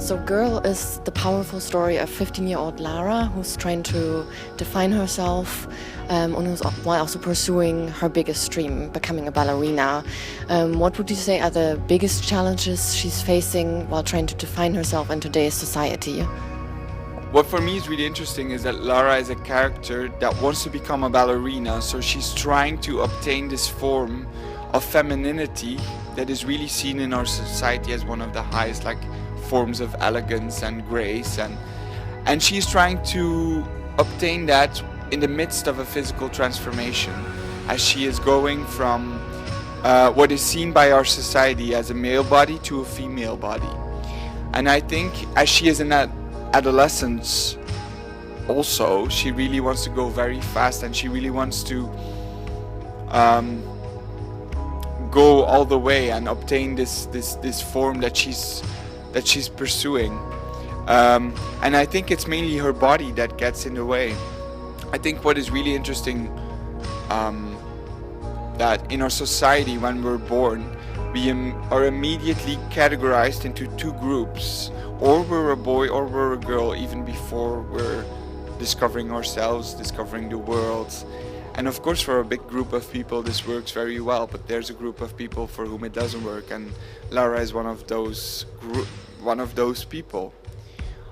So Girl is the powerful story of 15-year-old Lara, who's trying to define herself and who's while also pursuing her biggest dream, becoming a ballerina. What would you say are the biggest challenges she's facing while trying to define herself in today's society? What for me is really interesting is that Lara is a character that wants to become a ballerina, so she's trying to obtain this form of femininity that is really seen in our society as one of the highest forms of elegance and grace, and she's trying to obtain that in the midst of a physical transformation, as she is going from what is seen by our society as a male body to a female body. And I think as she is in that adolescence also, she really wants to go very fast, and she really wants to go all the way and obtain this form that she's pursuing. And I think it's mainly her body that gets in the way. I think what is really interesting that in our society, when we're born, we are immediately categorized into two groups. Or we're a boy or we're a girl, even before we're discovering ourselves, discovering the world. And of course, for a big group of people, this works very well. But there's a group of people for whom it doesn't work, and Lara is one of those people.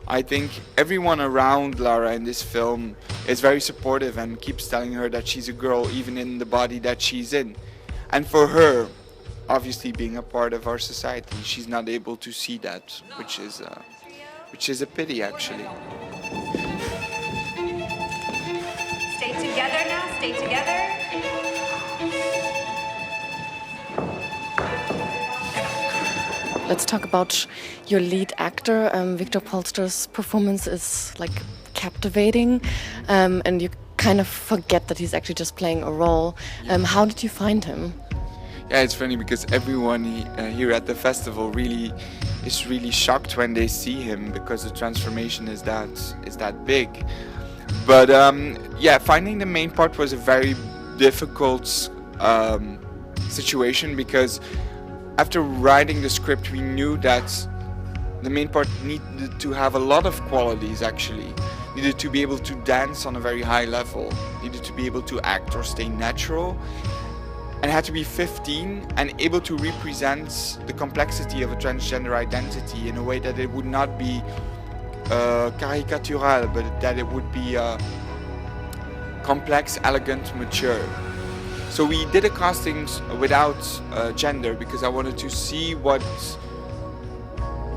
I think everyone around Lara in this film is very supportive and keeps telling her that she's a girl, even in the body that she's in. And for her, obviously being a part of our society, she's not able to see that, which is a pity, actually. Stay together now, stay together. Let's talk about your lead actor. Victor Polster's performance is captivating, and you kind of forget that he's actually just playing a role. How did you find him? Yeah, it's funny because everyone here at the festival is really shocked when they see him, because the transformation is that big. But finding the main part was a very difficult situation, because after writing the script, we knew that the main part needed to have a lot of qualities, actually. Needed to be able to dance on a very high level, needed to be able to act or stay natural, and had to be 15 and able to represent the complexity of a transgender identity in a way that it would not be caricatural, but that it would be complex, elegant, mature. So we did a casting without gender, because I wanted to see what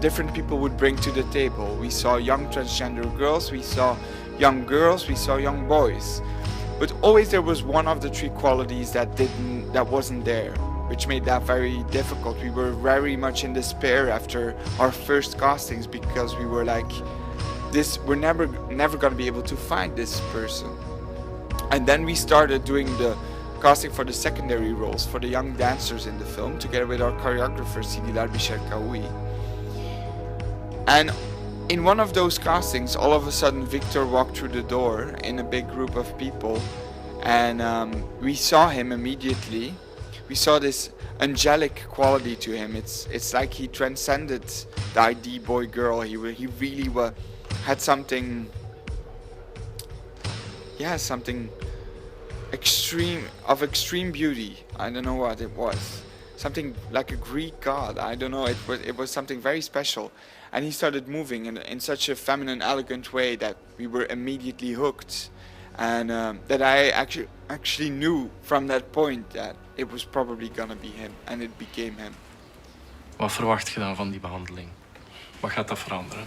different people would bring to the table. We saw young transgender girls, we saw young girls, we saw young boys. But always there was one of the three qualities that wasn't there, which made that very difficult. We were very much in despair after our first castings, because we were like, we're never gonna be able to find this person. And then we started doing the casting for the secondary roles, for the young dancers in the film, together with our choreographer Sidi Larbi-Sherkaoui. And in one of those castings, all of a sudden Victor walked through the door in a big group of people, and we saw him immediately. We saw this angelic quality to him. It's like he transcended the ID boy girl. He really had something extreme beauty. I don't know what it was. Something like a Greek god. I don't know. It was something very special. And he started moving in such a feminine, elegant way that we were immediately hooked. And that I actually knew from that point that it was probably gonna be him. And it became him. Wat verwacht je dan van die behandeling? Wat gaat dat veranderen?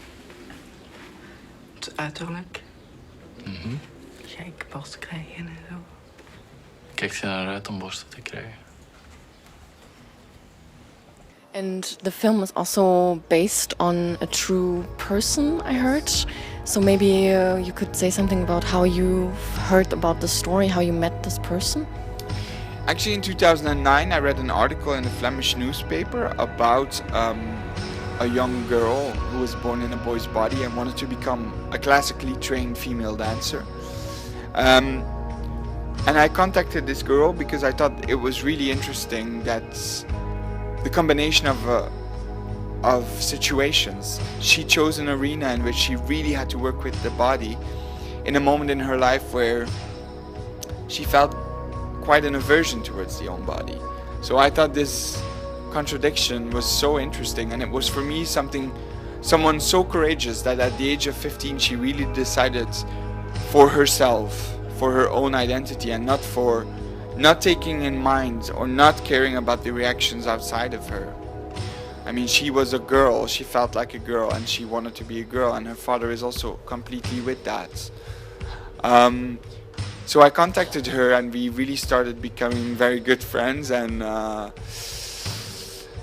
Het uiterlijk. Mhm. Gekke borst krijgen en zo. Kijkt je naar uit om borsten te krijgen? And the film is also based on a true person, I heard. So maybe you could say something about how you heard about the story, how you met this person? Actually, in 2009, I read an article in a Flemish newspaper about a young girl who was born in a boy's body and wanted to become a classically trained female dancer. And I contacted this girl because I thought it was really interesting that the combination of of situations. She chose an arena in which she really had to work with the body in a moment in her life where she felt quite an aversion towards the own body. So I thought this contradiction was so interesting, and it was for me someone so courageous that at the age of 15 she really decided for herself, for her own identity, and not taking in mind or not caring about the reactions outside of her. I mean, she was a girl, she felt like a girl, and she wanted to be a girl, and her father is also completely with that. So I contacted her, and we really started becoming very good friends, and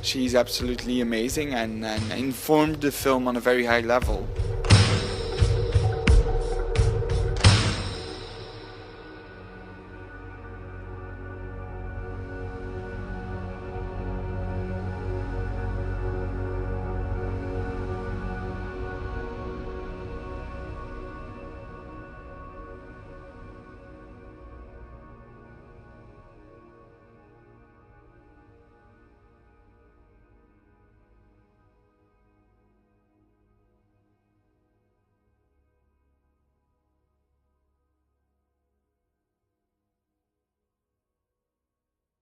she's absolutely amazing and informed the film on a very high level.